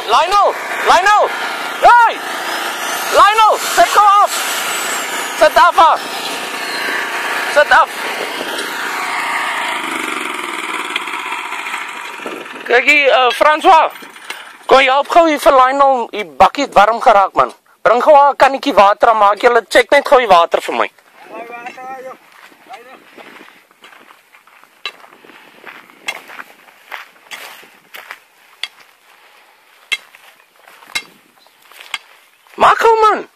Lionel! Lionel! Hey! Lionel! Sit gou af! Sit af! Sit af! Kyk hier, François. Kom jy help gou hier vir Lionel, die bakkie het warm geraak man. Bring gou 'n kannetjie water en maak julle check net gou die water vir my. Maak gou man.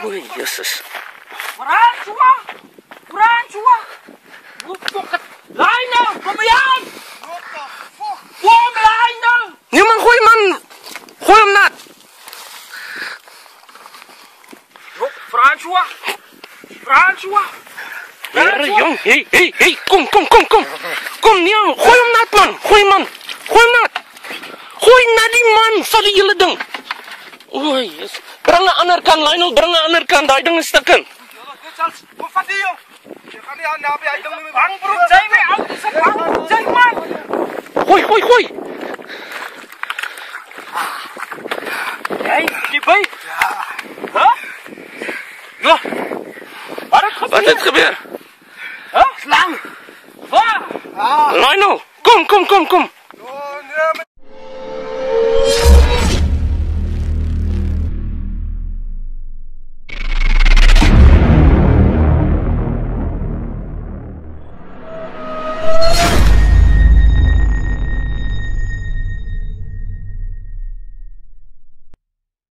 Oei, Jesus. François! Lionel, kom hier aan! Kom Lionel! Nee man, gooi man. Gooi hom nat. François! Here jong, hey, kom. Kom nee, gooi hom nat man. Gooi man. Gooi hom nat. Gooi nat die man vir die hele ding. Oei, Jesus. Bring 'n ander kant, Lionel, bring 'n ander kant. Daai ding is stukken. Wat vat jy? Jy gaan nie aan naby hy ding nie. Bang broer, jy my ou, se bang. Jy man. Gooi. Hey, die by. Ja. Ja. Wat het gebeur? Slang. Waar? Lionel, kom.